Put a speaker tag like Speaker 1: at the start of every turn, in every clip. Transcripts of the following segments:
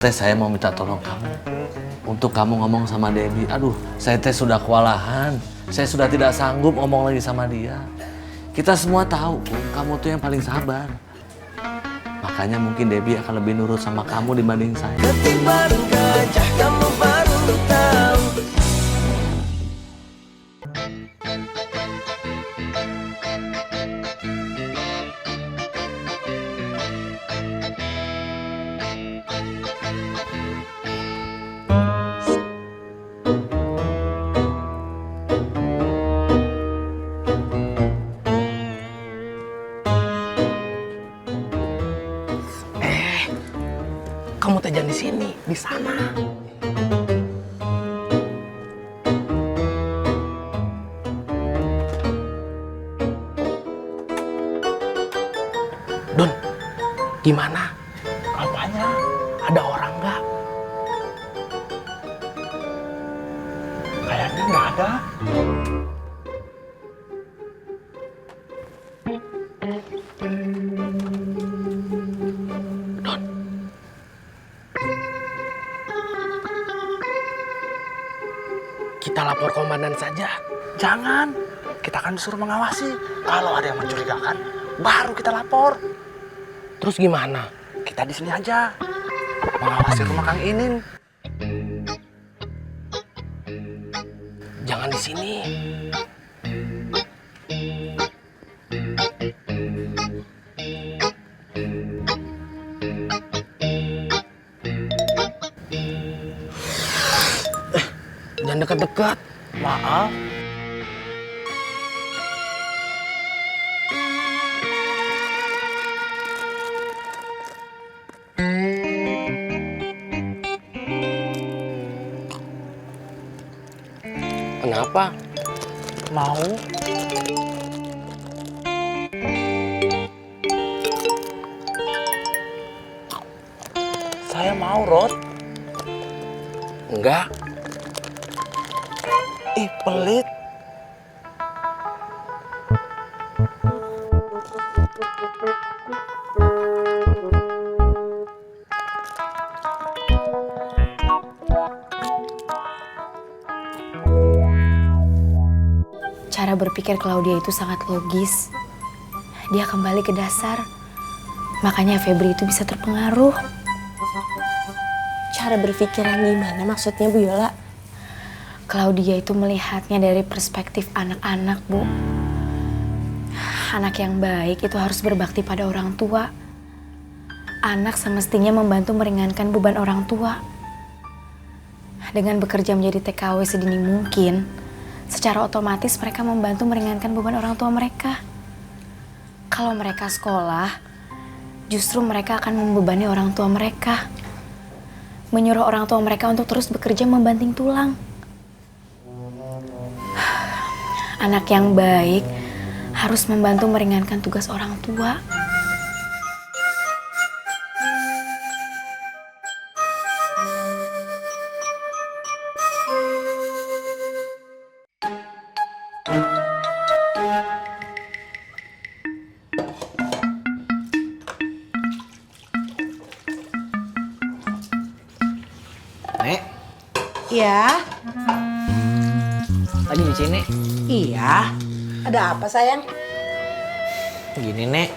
Speaker 1: Saya mau minta tolong kamu untuk kamu ngomong sama Debbie. Aduh, saya sudah kewalahan. Saya sudah tidak sanggup ngomong lagi sama dia. Kita semua tahu, kamu tuh yang paling sabar. Makanya mungkin Debbie akan lebih nurut sama kamu dibanding saya.
Speaker 2: Ketimbang gajah kamu baru tahu.
Speaker 3: Kamu teh jangan di sini, di sana. Don, gimana? Apanya? Ada orang nggak? Kayaknya nggak ada. Don. Kita lapor komandan saja.
Speaker 4: Jangan, kita akan disuruh mengawasi. Kalau ada yang mencurigakan, baru kita lapor.
Speaker 3: Terus gimana?
Speaker 4: Kita di sini aja, mengawasi rumah Kang Inin.
Speaker 3: Jangan di sini. Jangan dekat-dekat.
Speaker 4: Maaf,
Speaker 3: Kenapa?
Speaker 4: mau. Saya mau, Rod.
Speaker 3: Enggak.
Speaker 4: Ih, pelit.
Speaker 5: Cara berpikir Claudia itu sangat logis. Dia kembali ke dasar. Makanya Febri itu bisa terpengaruh.
Speaker 6: Cara berpikir yang gimana maksudnya, Bu Yola?
Speaker 5: Claudia itu melihatnya dari perspektif anak-anak, Bu. Anak yang baik itu harus berbakti pada orang tua. Anak semestinya membantu meringankan beban orang tua. Dengan bekerja menjadi TKW sedini mungkin, secara otomatis mereka membantu meringankan beban orang tua mereka. Kalau mereka sekolah, justru mereka akan membebani orang tua mereka. Menyuruh orang tua mereka untuk terus bekerja membanting tulang. Anak yang baik harus membantu meringankan tugas orang tua.
Speaker 7: Nek,
Speaker 6: Iya,
Speaker 7: lagi di sini.
Speaker 6: iya. Ada apa sayang?
Speaker 7: Gini, Nek.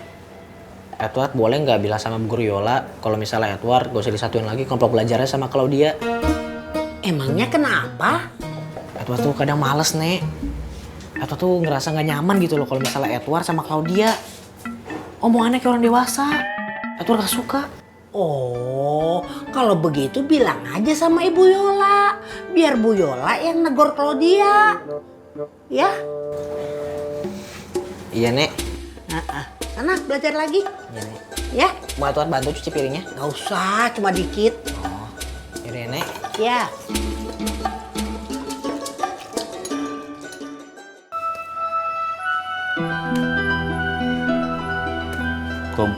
Speaker 7: Edward boleh nggak bilang sama Bu Guru Yola kalau misalnya Edward gak usah disatuin lagi kelompok belajarnya sama Claudia.
Speaker 6: Emangnya kenapa?
Speaker 7: Edward tuh kadang males, Nek. Edward tuh ngerasa nggak nyaman gitu loh kalau misalnya Edward sama Claudia. Omongannya kayak orang dewasa. Edward gak suka.
Speaker 6: Oh, kalau begitu bilang aja sama Ibu Yola. Biar Bu Yola yang negor Claudia. Ya?
Speaker 7: Iya, Nek.
Speaker 6: Sana belajar lagi.
Speaker 7: Iya, Nek.
Speaker 6: Ya?
Speaker 7: Mau Edward bantu cuci piringnya?
Speaker 6: Gak usah, cuma dikit.
Speaker 7: Oh, yaudah ya, Nek.
Speaker 6: Ya.
Speaker 1: Kum,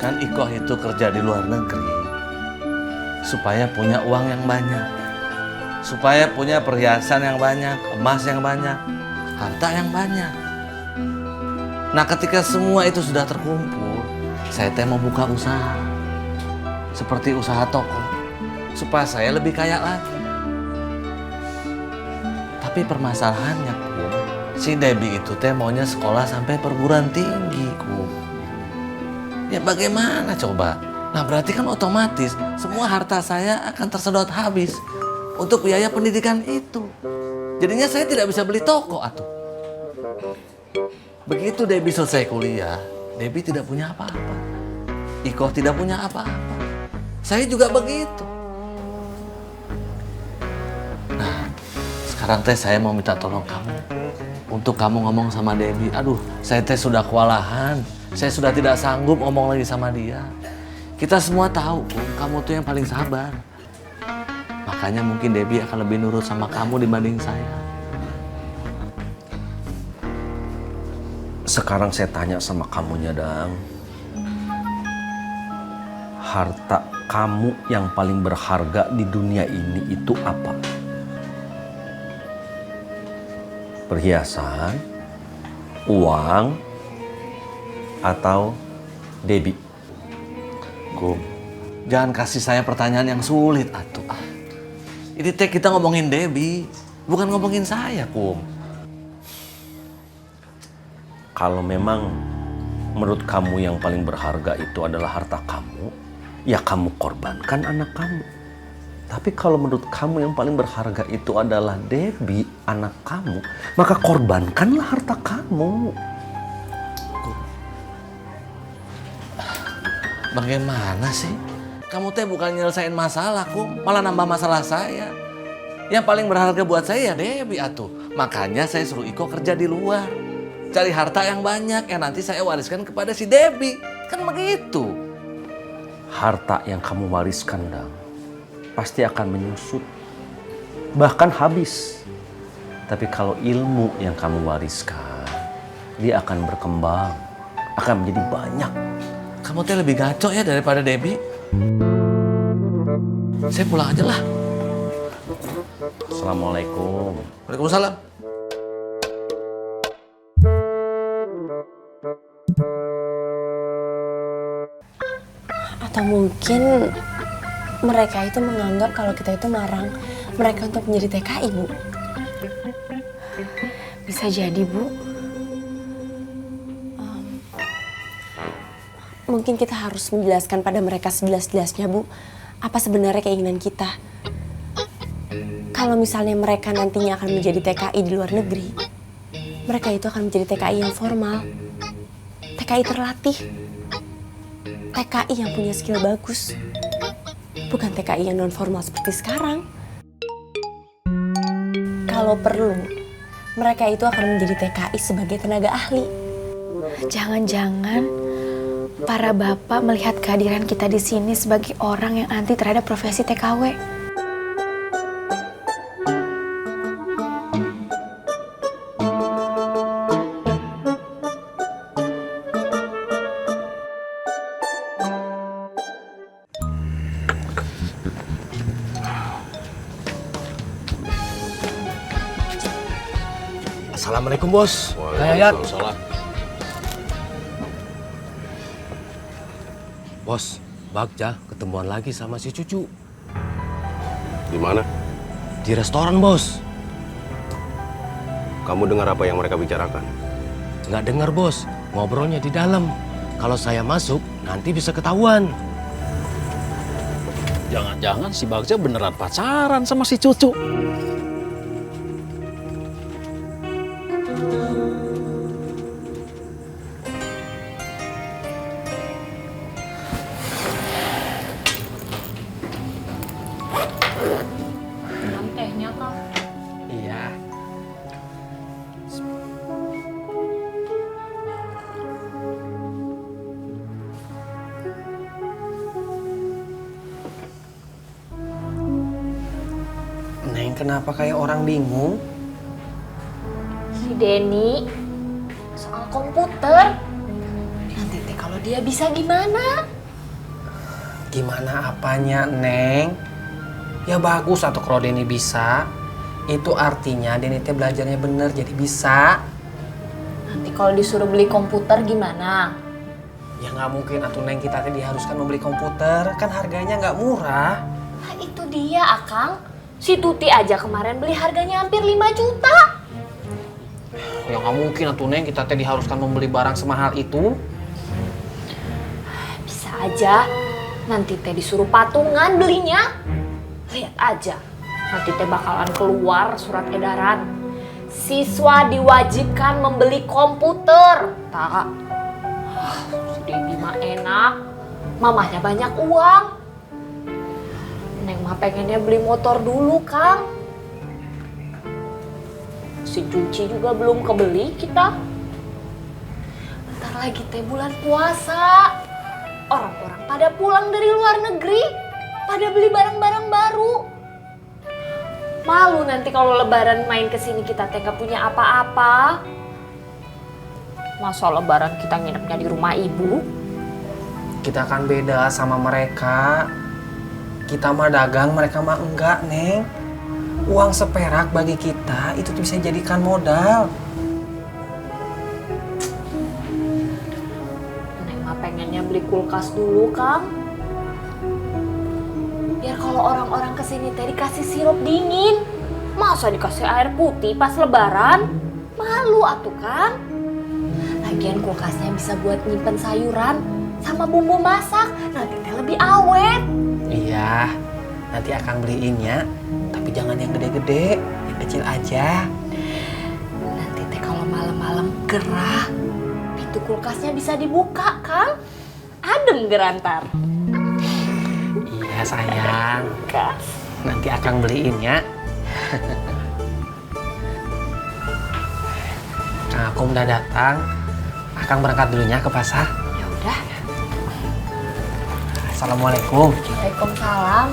Speaker 1: kan Ikoh itu kerja di luar negeri supaya punya uang yang banyak, supaya punya perhiasan yang banyak, emas yang banyak, harta yang banyak. Nah, ketika semua itu sudah terkumpul, saya teh mau buka usaha. seperti usaha toko, supaya saya lebih kaya lagi. Tapi permasalahannya, Kum, si Debbie itu teh maunya sekolah sampai perguruan tinggi, Kum. Ya bagaimana coba? Nah berarti kan otomatis semua harta saya akan tersedot habis untuk biaya pendidikan itu. Jadinya saya tidak bisa beli toko atuh. Begitu Debbie selesai kuliah, Debbie tidak punya apa-apa. Ikoh tidak punya apa-apa. Saya juga begitu. Nah, sekarang teh saya mau minta tolong kamu. Untuk kamu ngomong sama Debbie. Aduh, saya teh sudah kewalahan. Saya sudah tidak sanggup ngomong lagi sama dia. Kita semua tahu, kamu tuh yang paling sabar. Makanya mungkin Debbie akan lebih nurut sama kamu dibanding saya.
Speaker 8: Sekarang saya tanya sama kamunya, Dang. Harta kamu yang paling berharga di dunia ini itu apa? Perhiasan, uang, atau Debbie?
Speaker 1: Kum, jangan kasih saya pertanyaan yang sulit, atuh. Ini teh kita ngomongin Debbie, bukan ngomongin saya, Kum.
Speaker 8: Kalau memang menurut kamu yang paling berharga itu adalah harta kamu, ya kamu korbankan anak kamu. Tapi kalau menurut kamu yang paling berharga itu adalah Debbie, anak kamu, maka korbankanlah harta kamu.
Speaker 1: Bagaimana sih? Kamu teh bukan nyelesain masalah, Kum, malah nambah masalah saya. Yang paling berharga buat saya ya Debbie atuh. Makanya saya suruh Iko kerja di luar. Cari harta yang banyak yang nanti saya wariskan kepada si Debbie. Kan begitu.
Speaker 8: Harta yang kamu wariskan, Dang, pasti akan menyusut. Bahkan habis. Tapi kalau ilmu yang kamu wariskan, dia akan berkembang. Akan menjadi banyak.
Speaker 1: Kamu teh lebih ngaco ya daripada Debbie. Saya pulang aja lah.
Speaker 8: Assalamualaikum.
Speaker 1: Waalaikumsalam.
Speaker 5: Atau mungkin mereka itu menganggap kalau kita itu marang mereka untuk menjadi TKI, Bu. Bisa jadi, Bu. Mungkin kita harus menjelaskan pada mereka sejelas-jelasnya, Bu, apa sebenarnya keinginan kita. Kalau misalnya mereka nantinya akan menjadi TKI di luar negeri, mereka itu akan menjadi TKI yang formal, TKI terlatih, TKI yang punya skill bagus, bukan TKI yang non formal seperti sekarang. Kalau perlu, mereka itu akan menjadi TKI sebagai tenaga ahli. Jangan-jangan para bapak melihat kehadiran kita di sini sebagai orang yang anti terhadap profesi TKW.
Speaker 3: Assalamualaikum, Bos.
Speaker 8: Waalaikumsalam.
Speaker 3: Bos, Bagja ketemuan lagi sama si Cucu.
Speaker 9: Di mana?
Speaker 3: Di restoran, Bos.
Speaker 9: Kamu dengar apa yang mereka bicarakan?
Speaker 3: Nggak dengar, Bos. Ngobrolnya di dalam. Kalau saya masuk, nanti bisa ketahuan.
Speaker 10: Jangan-jangan si Bagja beneran pacaran sama si Cucu.
Speaker 5: Tehnya, Kang.
Speaker 3: Iya. Neng, kenapa kayak orang bingung?
Speaker 5: Si Denny soal komputer. Nanti teh kalau dia bisa gimana?
Speaker 3: Gimana apanya, Neng? Ya bagus atau kalau Denny bisa. Itu artinya Denny teh belajarnya bener jadi bisa.
Speaker 5: Nanti kalau disuruh beli komputer gimana?
Speaker 3: Ya nggak mungkin atuh Neng, kita teh diharuskan membeli komputer, kan harganya nggak murah.
Speaker 5: Nah itu dia Akang. Si Tuti aja kemarin beli harganya hampir 5 juta.
Speaker 3: Ya nggak mungkin atuh Neng, kita teh diharuskan membeli barang semahal itu.
Speaker 5: Bisa aja nanti teh disuruh patungan belinya. Lihat aja, nanti teh bakalan keluar surat edaran. Siswa diwajibkan membeli komputer. Tak, si Debbie mah enak, mamahnya banyak uang. Neng mah pengennya beli motor dulu, Kang. Si Cuci juga belum kebeli kita. Bentar lagi teh bulan puasa. Orang-orang pada pulang dari luar negeri, pada beli barang-barang baru. Malu nanti kalau lebaran main kesini kita teh gak punya apa-apa. Masa lebaran kita nginepnya di rumah ibu?
Speaker 3: Kita kan beda sama mereka. Kita mah dagang, mereka mah enggak, Neng. Uang seperak bagi kita itu bisa jadikan modal.
Speaker 5: Neng mah pengennya beli kulkas dulu, Kang. Biar kalau orang-orang kesini teh dikasih sirup dingin. Masa dikasih air putih pas lebaran? Malu atuh, Kang. Lagian kulkasnya bisa buat nyimpen sayuran sama bumbu masak. Nanti teh lebih awet.
Speaker 3: Iya, nanti akan beliinnya. Tapi jangan yang gede-gede, yang kecil aja.
Speaker 5: Nanti teh kalau malam-malam gerah, pintu kulkasnya bisa dibuka, Kang. Adem gerantar.
Speaker 3: Iya sayang, nanti akan beliinnya. Kang Akum udah datang, akan berangkat dulunya ke pasar.
Speaker 5: Ya udah.
Speaker 3: Assalamualaikum.
Speaker 5: Waalaikumsalam.